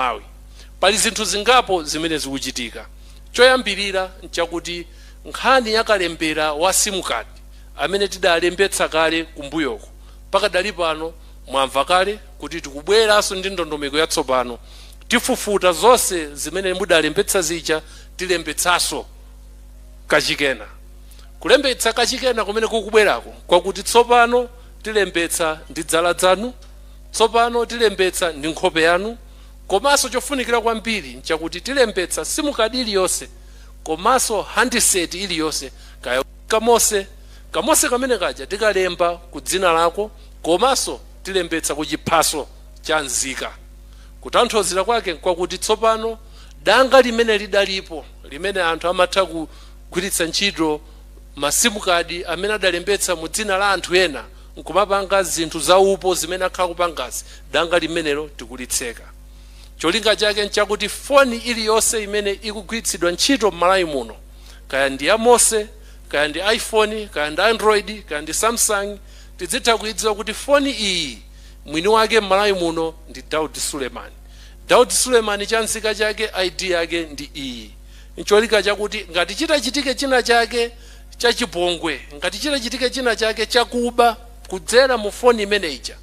Malawi. Pali zinthu zingapo zimene zikuchitika. Choyambirira nchakuti nkhani yakalembera wa simukadi amene tidalembetsa kale kumbuyoko pakadali pano mwamva kale kuti tikubweranso ndi ndondomeko yatsopano tifufuta zonse zimene mudalembetsa zija tilembetsanso kachikena. Kulembetsa kachikena kumene kukubwerako kwakuti tsopano tilembetsa ndi dzala dzanu, tsopano tilembetsa ndi nkhope yanu, komanso chofunikira kwambiri nchakuti tilembetsa simukadi iliyonse komanso handset iliyonse kaya kamose kamene kaja tikalemba ku dzina lako, komanso tilembetsa ku chiphaso cha nzika. Kutanthauzira kwake kwakuti tsopano danga limene lidalipo limene anthu amatha kugwiritsa ntchito masimukadi amene adalembetsa mu dzina la anthu ena nkumapanga zinthu zaupo zimene akhala kupangazi, danga limenelo tikulitseka. Cholinga chake nchakuti foni iliyonse imene ikugwiritsidwa ntchito m'Malawi muno, kaya ndi ya Mose, kaya ndi iPhone, kaya ndi Android, kaya ndi Samsung, tizitha kuidziwa kuti foni iyi mwini wake m'Malawi muno ndi Daudi Suleiman. Daudi Suleiman chanzika chake ID yake ndi iyi. Ncholinga chakuti ngati chitachitike china chake chachipongwe, ngati chitachitike china chake chakuba kudzera mu foni imene ija,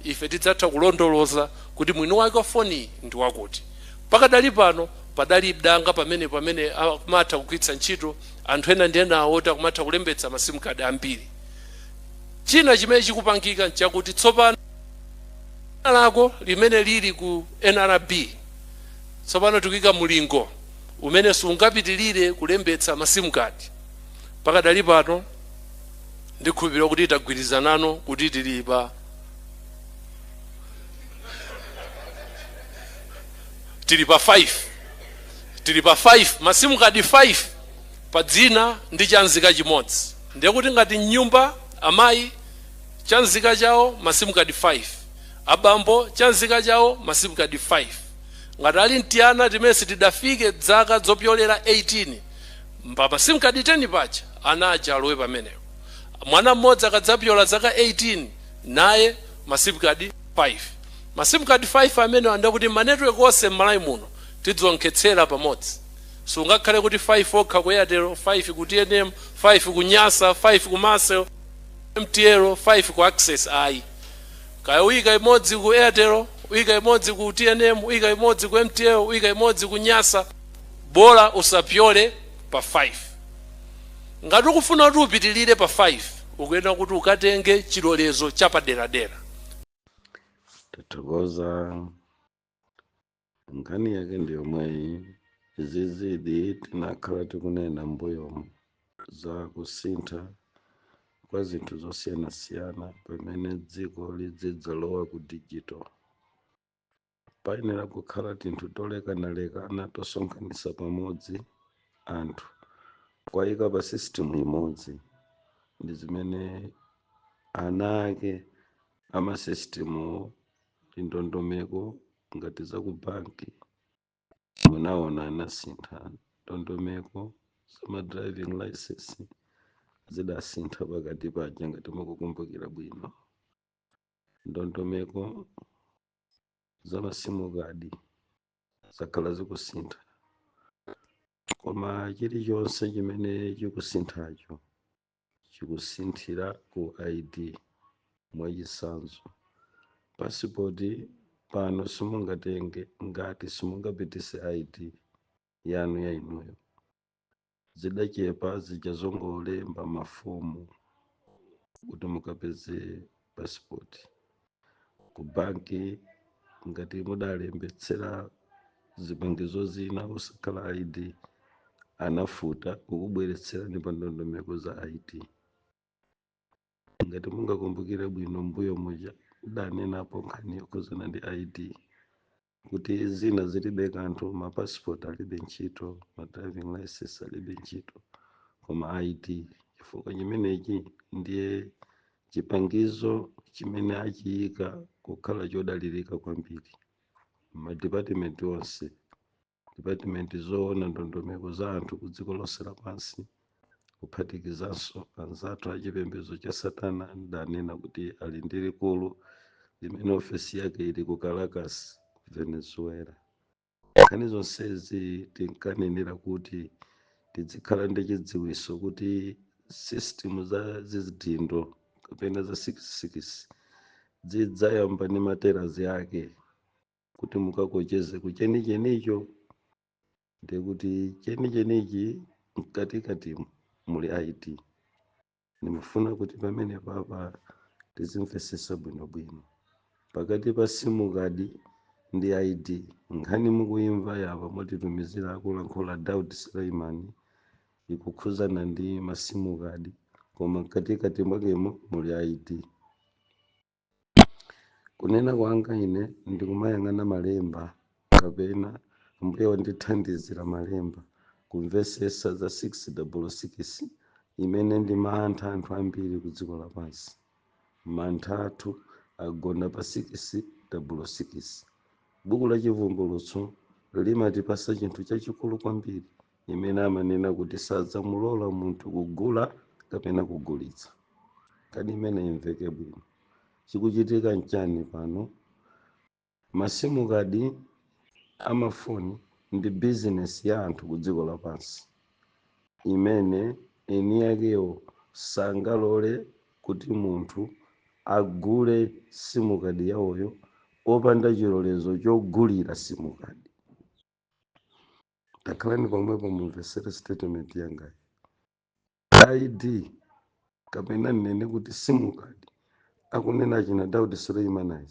ife tidzatha kulondoloza kuti mwini wake wa foni ndi wakuti. Pakadali pano padali danga pamene amatha kugwiritsa ntchito anthu ena ndi ena awoti akumatha kulembetsa masimukadi ambiri. China chimene chikupangika nchakuti tsopano lako limene lili ku NRB tsopano tikuyika mulingo umene sungapitilire kulembetsa masimukadi. Pakadali pano ndikhulupirira kuti tagwirizanano kuti tilipa tilipa 5 masimukadi 5 pa dzina ndi chanzika chimodzi. Ndiye kuti ngati nyumba amayi chanzika chawo masimukadi 5, abambo chanzika chawo masimukadi 5. Ngati ali mtiyana timene tidafike dzaka zopyolera 18 mpa masimukadi 10 pacha ana aja alowe pamenewo. Mwana mmodzi akadzapyola zaka 18 naye masimukadi 5. Masimukadi 5 amene andakuti manetwork onse m'Malawi muno tidzonkhetsera pamodzi. Sungakhale kuti 5 okha ku Airtel, 5 ku TNM, 5 ku Nyasa, 5 ku Macell, MTL, 5 ku Access ayi. Kaya uyika imodzi ku Airtel, uyika imodzi ku TNM, uyika imodzi ku MTL, uyika imodzi ku Nyasa, bora usapyole pa 5. Ngati ukufuna kuti upitilire pa 5 ukuyenera kuti ukatenge chilolezo chapaderadera. Tathokoza nkhani yake ndiyomweyi. Zizidi tinakhala tikunena mbuyomu za kusintha kwa zinthu zosiyanasiyana pamene dziko lidzidzalowa ku digital. Payenera kukhala tinthu tolekanalekana tosonkhanitsa pamodzi anthu kwayika pa system imodzi ndi zimene ana ake amasystem ndondomeko ngati za ku banki munaona anasintha ndondomeko za driving license zidasintha pakati paja ngati mukukumbukira bwino. Ndondomeko za masimukadi zakhala zikusintha, koma chilichonse chimene chikusinthacho chikusinthira ku ID. Mwachitsanzo pasipoti pano simungatenge ngati simungapitise ID yanu ya inuyo. Zidachepa zichazongolemba mafomu kuti mukapeze pasipoti. Ku banki ngati mudalembetsera zipangizo zina usakhala ID anafuta kukubweretserani pa ndondomeko za ID. Ngati mungakumbukire bwino mbuyo muja danenapo nkhani yokhudzana ndi ID kuti zina zilibe kanthu, mapasipoti alibe ntchito, driving license alibe ntchito, koma ID chifukwa chimenechi ndiye chipangizo chimene achiyika kukhala chodalirika kwambiri. Madepartment onse, department zoona ndondomeko za anthu ku dziko lonse lapansi kuphatikizanso anzathu achipembedzo cha Satana ndanena kuti ali ndi likulu limene ofesi yake ili ku Caracas, Venezuela. nkhani zonsezi tinkanenera kuti tizikhala ndi chidziwiso kuti system za zidindo kapena za 66 zidzayamba ndi materazi ake kuti mukakocheze kuchenichenicho ndekuti chenichenichi mkatikati muli IT. Nimafuna kuti pamene papa tizimvesesa bwinobwino pakati pa simukadi ndi ID. Nkhani mukuimva yapa mwatitumizira akulankhula Daud Suleiman ikukhuzana ndi masimukadi, koma mkatikati mwakemo muli ID. Kunena kwanga ine ndikumayang'ana malemba kapena mbuye wandithandizira malemba kumvesesa za 666 imene ndi mantha anthu ambiri ku dziko lapansi. Mantha athu agona pa 666. Buku la chivumbulutso limatipasa chinthu chachikulu kwambiri imene amanena kuti sadzamulola munthu kugula kapena kugulitsa. Kadi imene imveke bwino. Chikuchitika nchani pano? Masimukadi amafoni ndi business ya anthu ku dziko lapansi imene eni yakewo sangalole kuti munthu agule simukadi yawoyo opanda chilolezo chogulira simukadi. Takhalani pomwepo mumvesere statement yangayi. ID kapena nene kuti simukadi akunena china Daud Suleiman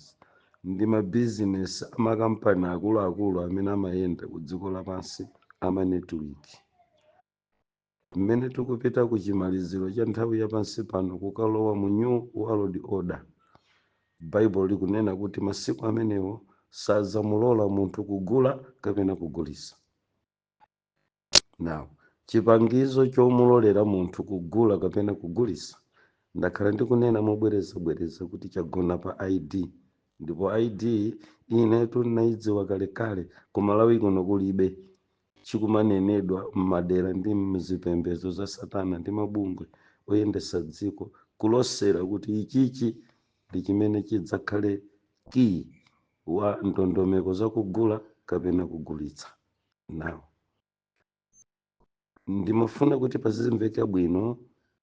ndi mabizinesi amakampani akuluakulu amene amayenda ku dziko lapansi amanetiwiki. Mmene tikupita ku chimaliziro cha nthawi yapansi pano kukalowa mu New World Order, Bible likunena kuti masiku amenewo sadzamulola munthu kugula kapena kugulisa. Now, chipangizo chomulolera munthu kugula kapena kugulisa ndakhala ndikunena mobwereza kuti chagona pa ID. Ndipo ID inetu naidziwa kalekale kumalawi kuno kulibe chikumanenedwa mmadera ndi mzipembedzo za Satana ndi mabungwe oyendesa dziko kulosera kuti ichichi ndi chimene chidzakhale key wa ndondomeko za kugula kapena kugulitsa. Now, ndimafuna kuti pazimveka bwino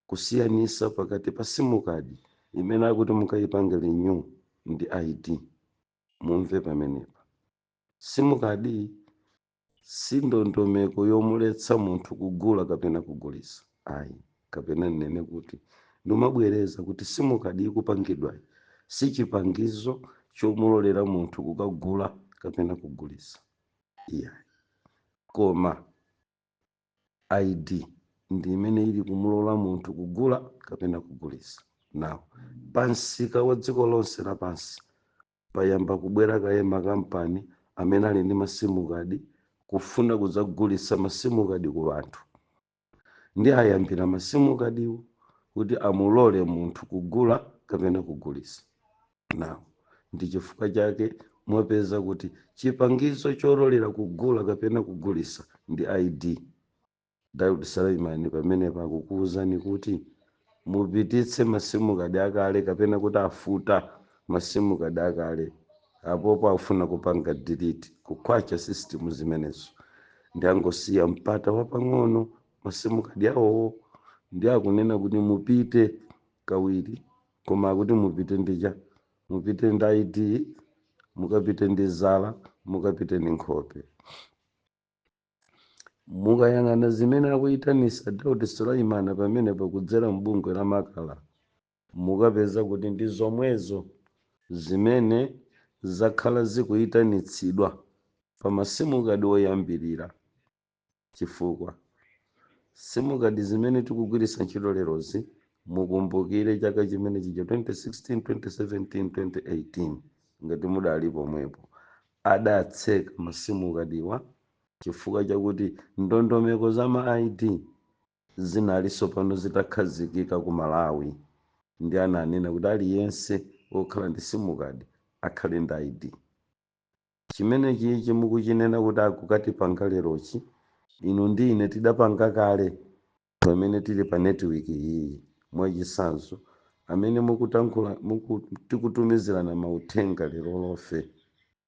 kusiyanisa pakati pa simukadi imene akuti mukayipangire new ndi ID. Mumve pamenepa. Simukadi si ndondomeko yomuletsa munthu kugula kapena kugulisa. Ayi, kapena nene kuti ndimabwereza kuti simukadi ikupangidwa si chipangizo chomulolera munthu kukagula kapena kugulisa. Iya. Koma ID ndi imene ili kumulola munthu kugula kapena kugulisa. Now, pansika wa dziko lonse lapansi payamba kubwera kaye makampani amene ali ndi masimukadi kufuna kudzagulisa masimukadi ku anthu. Ndi ayambira masimukadiwo kuti amulole munthu kugula kapena kugulisa. Now, ndi chifukwa chake mwapeza kuti chipangizo chololera kugula kapena kugulisa ndi ID. Daud Suleiman pamene pakukuwuzani kuti mupititse masimukadi akale kapena kuti afuta masimukadi akale apopo afuna kupanga delete kukwacha system zimenezo ndi angosiya mpata wapang'ono masimukadi awowo ndi akunena kuti mupite kawiri koma akuti mupite ndija mupite ndi ID mukapite ndi zala mukapite ndi nkhope. Mukayang'ana zimene akuyitanisa Daud Suleiman pamene pakudzera mbungwe la makala mukapeza kuti ndi zomwezo zimene zakhala zikuyitanitsidwa pa masimukadi oyambirira. Chifukwa simukadi zimene tikugwirisa ntchito lerozi mukumbukire chaka chimene chija 2016, 2017, 2018 ngati mudali pomwepo adatseka masimukadiwa chifukwa chakuti ndondomeko za ma ID zinalinso pano zitakhazikika ku Malawi ndi ananena kuti aliyense okhala ndi simukadi akhale ndi ID. Chimene chichi mukuchinena kuti akukatipanga lerochi inu ndi ine tidapanga kale pamene tili pa network iyi mwachisanzo amene mukutankhula tikutumizirana mauthenga lero lofe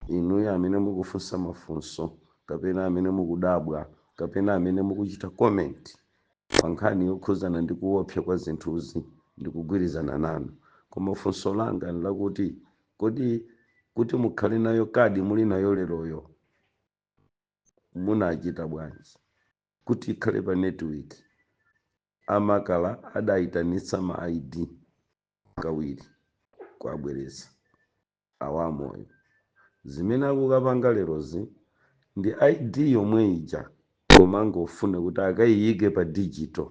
inuyo amene mukufunsa mafunso kapena amene mukudabwa kapena amene mukuchita comment pa nkhani yokhuzana ndi kuopsa kwa zinthuzi ndi kugwirizana nanu. Koma funso langa lakuti kodi kuti mukhale nayo kadi muli nayo leroyo munachita bwanji kuti ikhale pa network? Amakala adayitanitsa ma ID kawiri kwabwereza awamoyo. Zimene akukapanga lerozi ndi ID yomwe ija, koma ngofuna kuti akayiyike pa digital.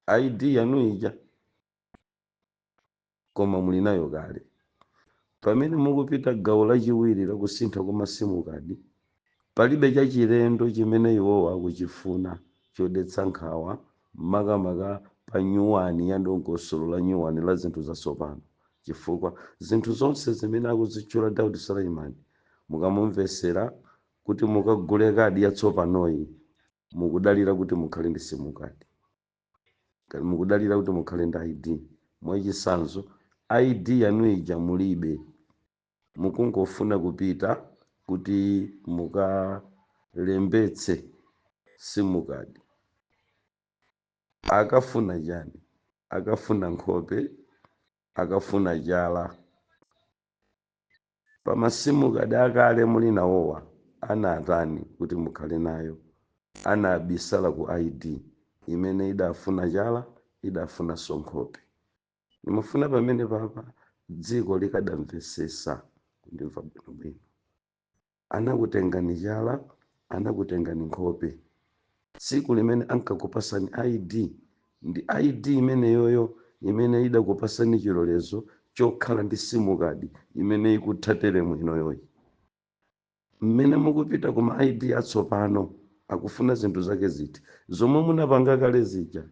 ID yanu ija koma muli nayo kale. Pamene mukupita gawo lachiwiri la kusintha kwa masimu kadi, palibe chachilendo chimene iwowa akuchifuna chodetsa nkhawa makamaka pa nyuwani ya ndongosolo la nyuwani la zinthu zatsopano. Chifukwa zinthu zonse zimene akuzitchula Daudi Suleiman mukamumvesera kuti mukagule kadi yatsopanoyi mukudalira kuti mukhale ndi simu kadi, mukudalira kuti mukhale ndi ID. Mwachitsanzo ID yanu ija mulibe, mukungofuna kupita kuti mukalembetse simu kadi. Akafuna chani? Akafuna nkhope, akafuna chala. Pa masimu kadi akale muli nawowa anatani kuti mukhale nayo? Anabisala ku ID imene idafuna chala, idafuna nkhope. Nimafuna pamene papa dziko likadamvesesa kundimva bwinobwino. Anakutengani chala, anakutengani nkhope. Tsiku limene ankakupasani ID ndi ID imene yoyo imene idakupasani chilolezo chokhala ndi simu kadi imene ikuthatere mwino yoyi. Mmene mukupita kuma ID atsopano akufuna zinthu zake ziti zomwe munapanga kale zija,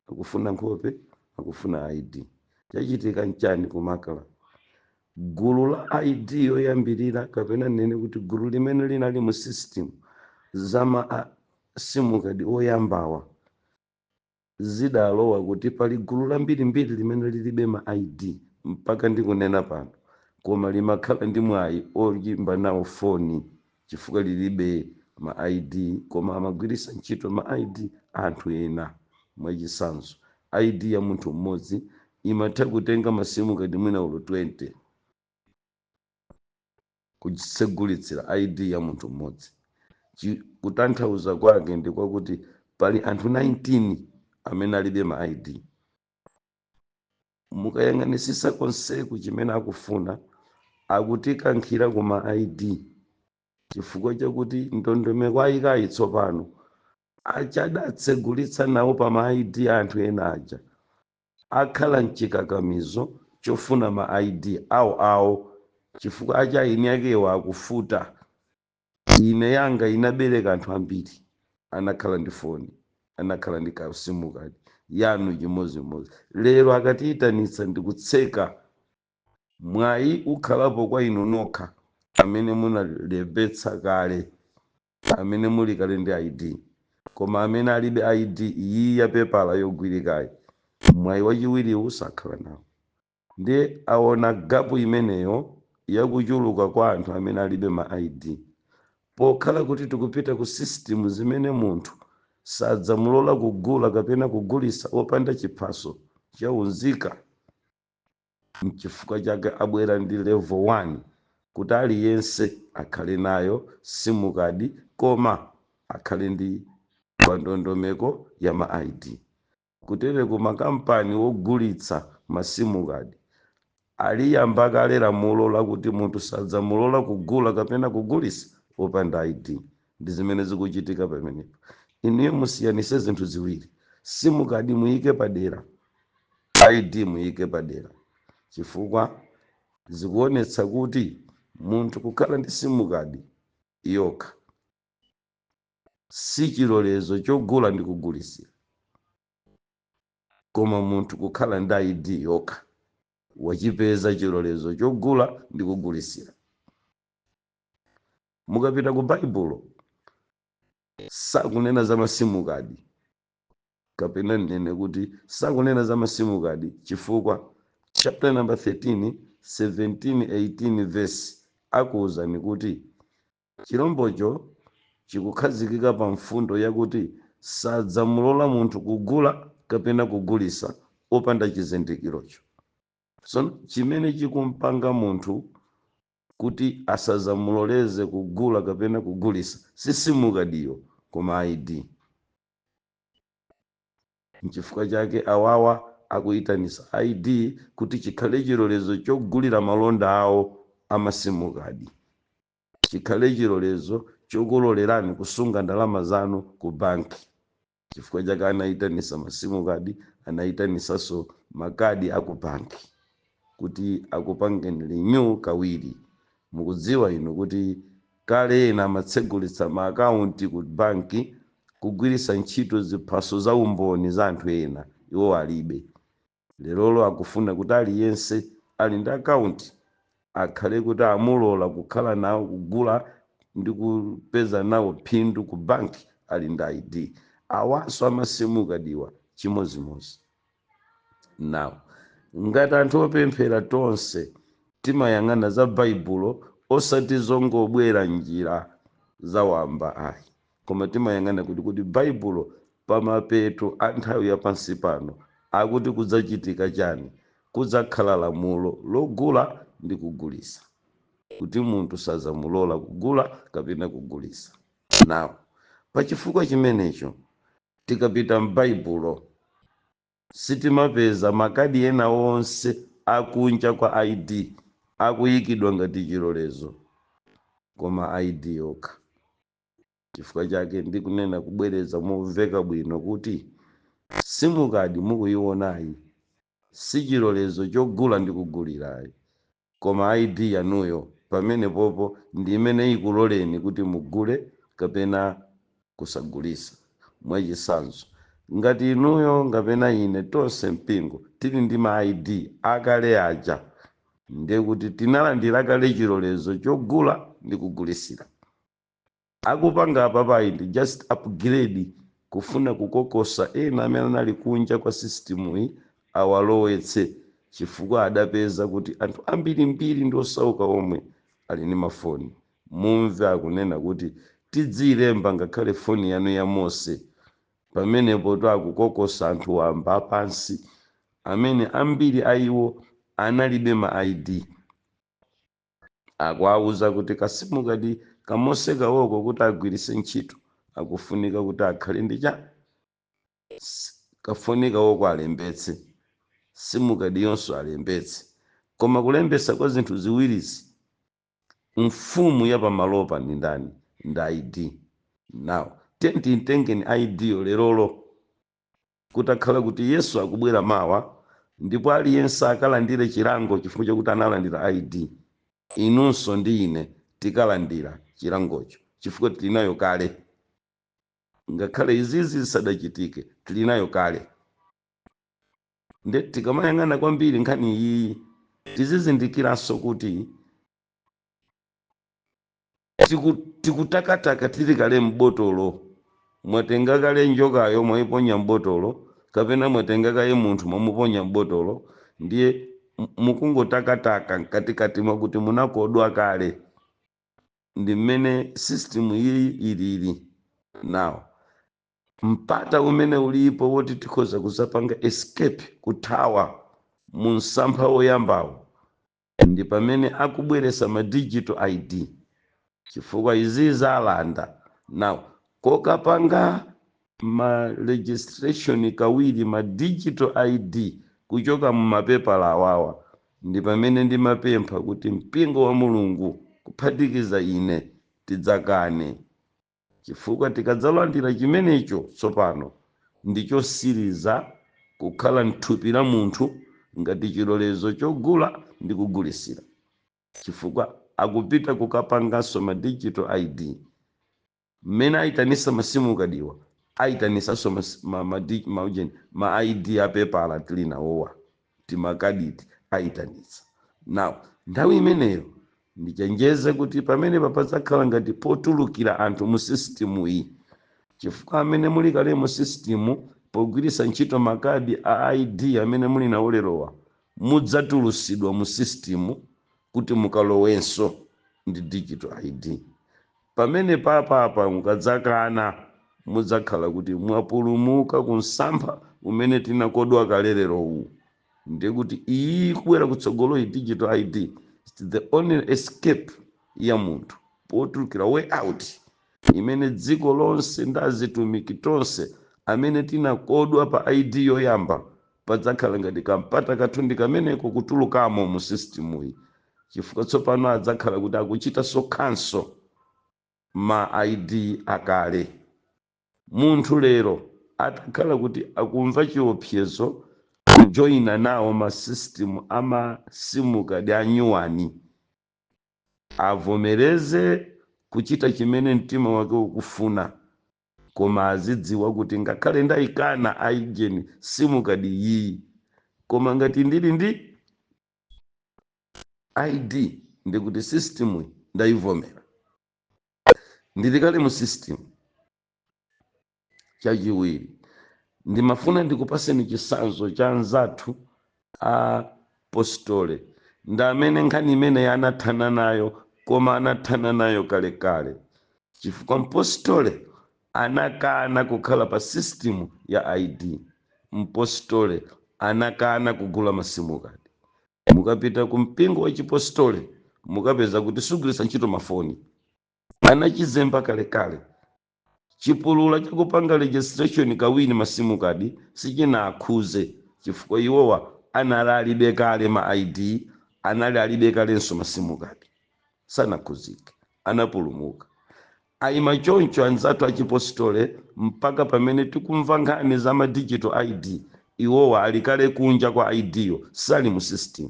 akufuna nkhope, akufuna ID. Chachitika nchani kumakala? Gulu la ID yoyambirira kapena nene kuti gulu limene linali mu system zama simu kadi oyambawa zidalowa kuti pali gulu lambirimbiri limene lilibe ma ID mpaka ndikunena pano, koma limakhala ndi mwayi oyimba nawo foni chifukwa lilibe ma ID, koma amagwiritsa ntchito ma ID anthu ena. Mwachitsanzo ID ya munthu mmodzi imatha kutenga masimu kadi mwina ulo 20 kutsegulitsira ID ya munthu mmodzi. Kutanthauza kwake ndi kwakuti pali anthu 19 amene alibe ma ID. Mukayang'anisisa konseku chimene akufuna akutikankhira kuma ID chifukwa chakuti ndondomeko ayikayi tsopano achadatsegulitsa nawo pa ma ID anthu ena aja akhala mchikakamizo chofuna ma ID awo chifukwa acha ine yakewa akufuta. Ine yanga inabereka anthu ambiri anakhala ndi foni, anakhala ndi kasimu kadi yanu chimozimozi. Lero akatiyitanitsa ndikutseka mwayi ukhalapo kwa inu nokha amene munalembetsa kale, amene muli kale ndi ID. Koma amene alibe ID iyi ya pepala yogwirikayi mwayi wachiwiri usakhala nawo. Ndi aona gapu imeneyo yakuchuluka kwa anthu amene alibe ma ID. Pokhala kuti tikupita ku system zimene munthu sadzamulola kugula kapena kugulisa opanda chiphaso chaunzika, mchifukwa chake abwera ndi level 1 kuti aliyense akhale nayo simu kadi koma akhale ndi ndondomeko ya ma ID. Kutere ku makampani wogulitsa masimu kadi aliyamba kale lamulo lakuti munthu sadzamulola kugula kapena kugulisa opanda ID. Ndi zimene zikuchitika pamenepo. Iniyo musiyanise zinthu ziwiri, simu kadi muyike padera, ID muyike padera, chifukwa zikuonetsa kuti munthu kukhala ndi simu kadi yokha si chilolezo chogula ndi kugulisira, koma munthu kukhala ndi ID yokha wachipeza chilolezo chogula ndi kugulisira. Mukapita ku Baibulo sakunena za masimu kadi kapena nene kuti sakunena za masimu kadi chifukwa chapter number 13 17 18 verse akuwuzani kuti chilombocho chikukhazikika pa mfundo yakuti sadzamulola munthu kugula kapena kugulisa opanda chizendekirocho. So chimene chikumpanga munthu kuti asazamuloleze kugula kapena kugulisa si simukadiyo koma ID. Nchifukwa chake awawa akuyitanisa ID kuti chikhale chilolezo chogulira malonda awo amasimukadi, chikhale chilolezo chokulolerani kusunga ndalama zanu ku banki. Chifukwa chake anayitanisa masimukadi, anayitanisaso makadi aku banki kuti akupangeni renew kawiri. Mukudziwa ino kuti kale ena amatsegulitsa ma akaunti ku banki kugwirisa ntchito ziphaso za umboni za anthu ena, iwo alibe. Lerolo akufuna kuti aliyense ali ndi akaunti akhale kuti amulola kukhala nawo kugula ndi kupeza nawo phindu ku banki ali ndi ID. Awanso amasimukadiwa chimozimozi. Now ngati anthu opemphera tonse timayang'ana za baibulo osati zongobwera njira za wamba ayi, koma timayang'ana kuti baibulo pamapeto a nthawi ya pansi pano akuti kudzachitika chani, kudzakhala lamulo logula ndi kugulisa, kuti munthu sazamulola kugula kapena kugulisa. Now pachifukwa chimenecho tikapita m'baibulo sitimapeza makadi ena onse akunja kwa ID akuyikidwa ngati chilolezo, koma ID yokha. Chifukwa chake ndikunena kubwereza momveka bwino kuti simukadi mukuyionayi si chilolezo chogula ndi kugulirayi, koma ID yanuyo pamene popo ndi imene ikuloleni kuti mugule kapena kusagulisa. Mwachisanzo, ngati inuyo ngapena ine tonse mpingo tili ndi ma ID akale aja, ndiye kuti tinalandira kale chilolezo chogula ndi kugulisira. Akupanga apa ID just upgrade kufuna kukokosa ena amene anali kunja kwa system iyi awalowetse, chifukwa adapeza kuti anthu ambirimbiri ndi osauka omwe ali ndi mafoni. Mumve akunena kuti tidzilemba ngakhale foni yanu ya Mose, pamenepo to akukokosa anthu wamba pansi amene ambiri aiwo analibe ma ID. Akuwauza kuti kasimukadi kamose kawoko kuti agwirise ntchito akufunika kuti akhale ndi cha kafunika woko alembetse, simukadi yonso alembetse. Koma kulembesa kwa zinthu ziwirizi, mfumu ya pamalopa ndi ndani? Ndi ID. Now tengeni ID yo lerolo kutakhala kuti Yesu akubwera mawa ndipo aliyense akalandire chilango chifukwa chakuti analandira ID. Inunso ndi ine tikalandira chilangocho chifukwa tilinayo kale, ngakhale izizi zisadachitike tilinayo kale. Nde tikamayang'ana kwambiri nkhani iyi tizizindikiranso kuti tikutakataka tili kale mbotolo. Mwatenga kale njokayo mwayiponya mbotolo, kapena mwatenga kale munthu mwamuponya mbotolo, ndiye mukungotakataka mkatikati mwakuti munakodwa kale. Ndi mmene system iyi ilili. Now mpata umene ulipo woti tikhoza kuzapanga escape, kuthawa mu msampha woyambawo, ndi pamene akubweresa ma digital ID, chifukwa izi zalanda. Now kokapanga ma registration kawiri ma digital ID kuchoka mu mapepala awawa, ndi pamene ndimapempha kuti mpingo wa Mulungu kuphatikiza ine tidzakane, chifukwa tikadzalandira chimenecho tsopano ndichosiriza kukhala mthupi la munthu ngati chilolezo chogula ndi kugulisira, chifukwa akupita kukapanganso ma digital ID. Mmene ayitanisa masimukadiwa ayitanisanso ma ID apepala tili nawowa, timakaditi ayitanisa. Now nthawi imeneyo ndichenjeze kuti pamene papadzakhala ngati potulukira anthu mu system iyi, chifukwa amene muli kale mu system pogwirisa ntchito makadi a ID amene muli nawo lerowa, mudzatulusidwa mu system kuti mukalowenso ndi digital ID. pamene papa mukadzakana mudzakhala kuti mwapulumuka ku msampha umene tinakodwa kale lero uwu. Ndiye kuti iyi kubwera kutsogolo digital ID is the only escape ya munthu potulukira way out imene dziko lonse ndi azitumiki tonse amene tinakodwa pa ID yoyamba padzakhala ngati kampata kathundi kameneko kutulukamo mu system iyi, chifukwa tsopano adzakhala kuti akuchita sokhanso ma ID akale. Munthu lero atakhala kuti akumva chiopsezo kujoyina nawo ma system ama simu kadi anyuwani, avomereze kuchita chimene mtima wake ukufuna, koma azidziwa kuti ngakhale ndayikana aijeni simu kadi iyi, koma ngati ndili ndi ID ndikuti system ndayivomera, ndili kale mu system. Chachiwiri ndimafuna ndikupaseni chisanzo cha anzathu a apostole ndi amene nkhani imene anathana nayo, koma anathana nayo kalekale, chifukwa mpostole anakana kukhala pa system ya ID. Mpostole anakana kugula masimu kadi. Mukapita ku mpingo wa chipostole mukapeza kuti sugulisa ntchito mafoni, anachizemba kalekale. Chipulula chakupanga registration kawini masimu kadi sichina akhuze, chifukwa iwowa anali alibe kale ma ID, anali alibe kalenso masimu kadi, sanakhuzike, anapulumuka. Ayima choncho anzathu achipostole mpaka pamene tikumva nkhani za ma digital ID, iwowa alikale kunja kwa ID yo, sali mu system.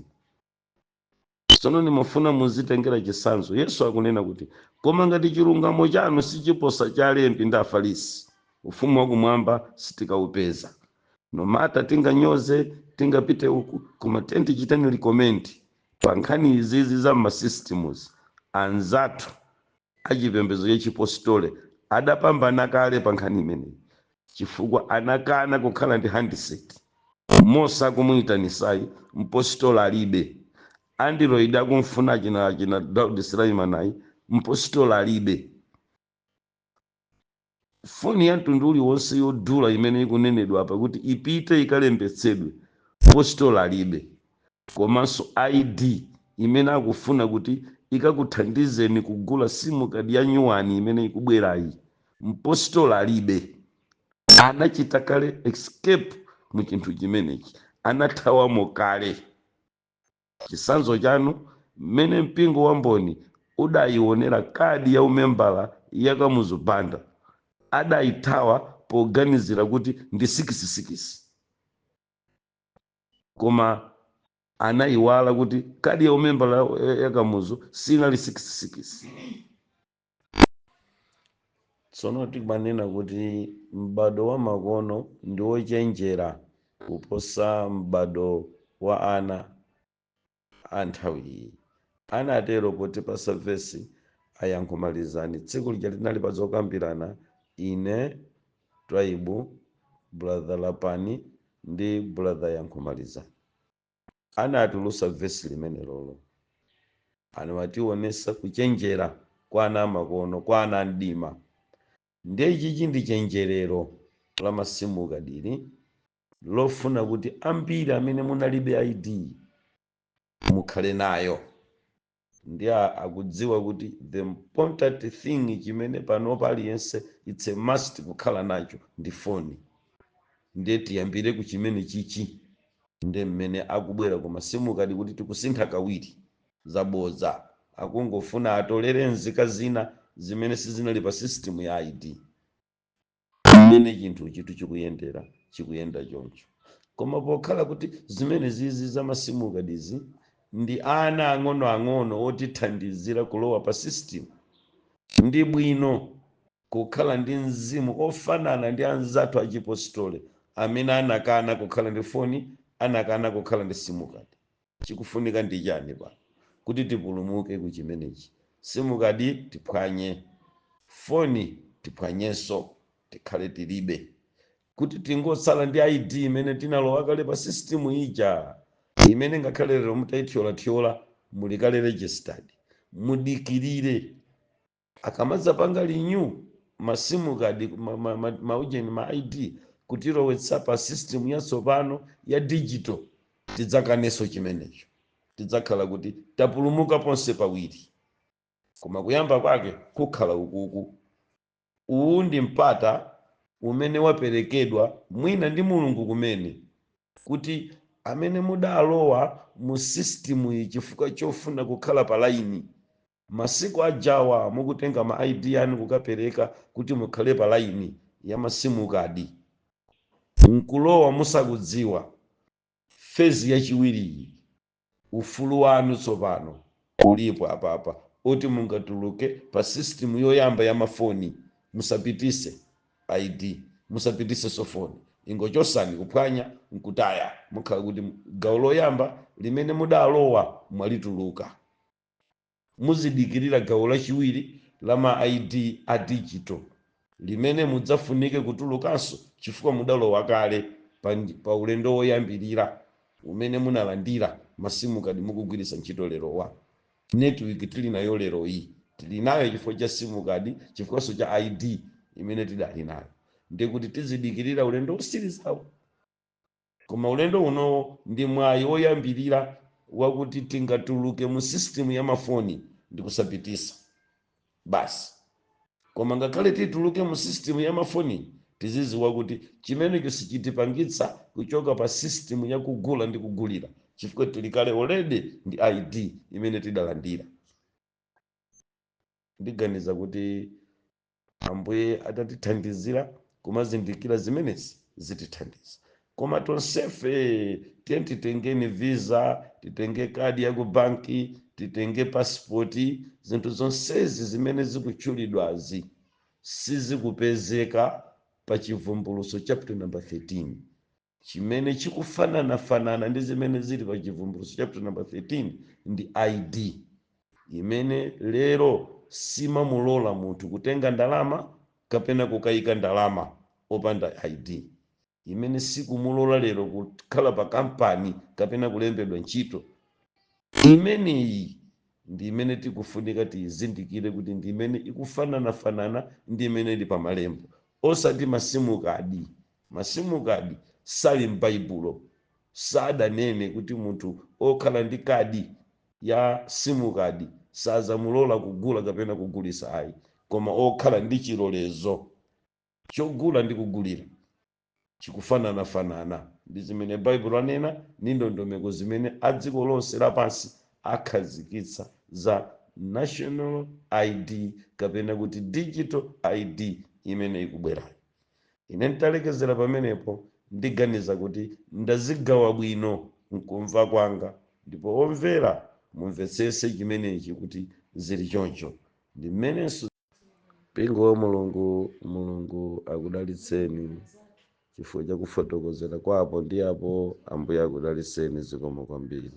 Tsono nimafuna muzitengera chisanzo. Yesu akunena kuti koma ngati chilungamo chanu sichiposa cha alembi ndi afarisi, ufumu wakumwamba sitikaupeza. Nomata tinganyoze tingapite uku koma tichiteni recommend pa nkhani izizi za ma systems. Anzathu achipembedzo yechipostole adapambana kale pa nkhani imeneyi, chifukwa anakana kukhala ndi handset. Mosa kumuyitanisai mpostole alibe, Android akumfuna china Daudi Sulaimanayi, mpostole alibe. Foni ya mtundu uliwonse yodula imene ikunenedwa apa kuti ipite ikalembetsedwe, postole alibe. Komanso ID imene akufuna kuti ikakuthandizeni kugula simu kadi ya nyuwani imene ikubwerayi, mpostole alibe. Anachita kale escape mu chinthu chimenechi, anathawamo kale. Chisanzo chanu mmene mpingo wa mboni udayionera kadi ya umembala yakamuzubanda, adayithawa poganizira kuti ndi 666, koma anayiwala kuti kadi ya umembala yakamuzu sinali 666. Tsono timanena kuti m'bado wa makono ndi wochenjera kuposa m'bado wa ana a nthawi iyi. Anatero kuti pasa vesi ayankhumalizani tsiku lija linali pa zokambirana, ine Twaibu, brother Lapani ndi brother yankhumalizani. Anatulusa vesi limene lolo, anawationesa kuchenjera kwa ana amakono, kwa ana mdima. Ndiye ichichi ndi chenjerero la masimu kadili lofuna kuti ambiri amene munalibe ID mukhale nayo. Ndiye akudziwa kuti the important thing chimene panopa aliyense it's a must kukhala nacho ndi foni. Ndiye tiyambire ku chimene chichi, ndiye mmene akubwera ku masimu kadi kuti tikusintha kawiri zaboza, akungofuna atolere nzika zina zimene sizinali pa system ya ID. Mmene chinthu chitu chikuyenda choncho. Koma pokhala kuti zimene zizi za masimu kadizi ndi ana ang'ono otithandizira kulowa pa system, ndi bwino kukhala ndi mzimu ofanana ndi anzathu achipostole amene anakana kukhala ndi foni, anakana kukhala ndi simu kadi. Chikufunika ndi chani pa kuti tipulumuke ku chimenechi? Simu kadi tiphwanye, foni tiphwanyenso, tikhale tilibe, kuti tingotsala ndi ID imene tinalowa kale pa system ija, imene ngakhale lero mutayithyola muli kale registered. Mudikirire akamaza panga renew masimu kadi maujeni ma ID kutilowetsa pa system yatsopano ya digital, tidzakaneso chimenecho, tidzakhala kuti tapulumuka ponse pawiri. Koma kuyamba kwake kukhala ukuku. Uwu ndi mpata umene waperekedwa mwina ndi Mulungu kumene kuti amene mudalowa mu system iyi chifukwa chofuna kukhala pa laini, masiku ajawa mukutenga ma ID anu kukapereka kuti mukhale pa laini ya masimu kadi, nkulowa musakudziwa. Fezi yachiwiri ufulu wanu tsopano ulipo apapa oti mungatuluke pa system yoyamba ya mafoni, musapitise ID, musapitise sofoni, ingochosani kuphwanya nkutaya, mukhala kuti gawo loyamba limene mudalowa mwalituluka. Muzidikirira gawo lachiwiri la ma ID a digital limene mudzafunike kutulukanso chifukwa mudalowa kale pa ulendo woyambirira umene munalandira masimu kadi mukugwiritsa ntchito lerowa. Network tili nayo lero iyi, tili nayo chifukwa cha simu kadi, chifukwaso cha ID imene tidali nayo. Ndikuti tizidikirira ulendo usirizawo. Koma ulendo uno ndi mwayi woyambirira wakuti tingatuluke mu system ya mafoni ndi kusapitisa basi. Koma ngakhale tituluke mu system ya mafoni, tiziziwa kuti chimenecho sichitipangitsa kuchoka pa system ya kugula ndi kugulira, chifukwa tili kale already ndi ID imene tidalandira. Ndiganiza kuti Ambuye atatithandizira kumazindikira zimenezi zitithandiza. Koma tonsefe titengeni visa, titenge kadi ya ku banki, titenge pasipoti, zinthu zonsezi zimene zikutchulidwazi sizikupezeka pa chivumbuluso chapter number 13 chimene chikufanana ndi zimene zili pa chivumbuluso chapter number 13 ndi ID imene lero simamulola munthu kutenga ndalama kapena kukayika ndalama opanda ID, imene sikumulola lero kukhala pa kampani kapena kulembedwa ntchito. Imeneyi ndi imene tikufunika tizindikire kuti ndi imene ikufanana ndi imene ili pa malembo, osati masimu kadi. Masimu kadi sali m'Baibulo, sadanene kuti munthu okhala ndi kadi ya simu kadi sazamulola kugula kapena kugulisa ayi, koma okhala ndi chilolezo chogula ndi kugulira chikufanana ndi zimene Baibulo anena, ndi ndondomeko zimene adziko lonse lapansi akhazikitsa za national ID kapena kuti digital ID imene ikubwerayo. Ine nditalekezera pamenepo, ndiganiza kuti ndazigawa bwino mkumva kwanga, ndipo omvera mumvetsese chimenechi kuti zili choncho. Ndi mmenenso mpingo wa Mulungu akudalitseni chifukwa cha kufotokozera kwapo ndi apo. Ambuye akudalitseni, zikomo kwambiri.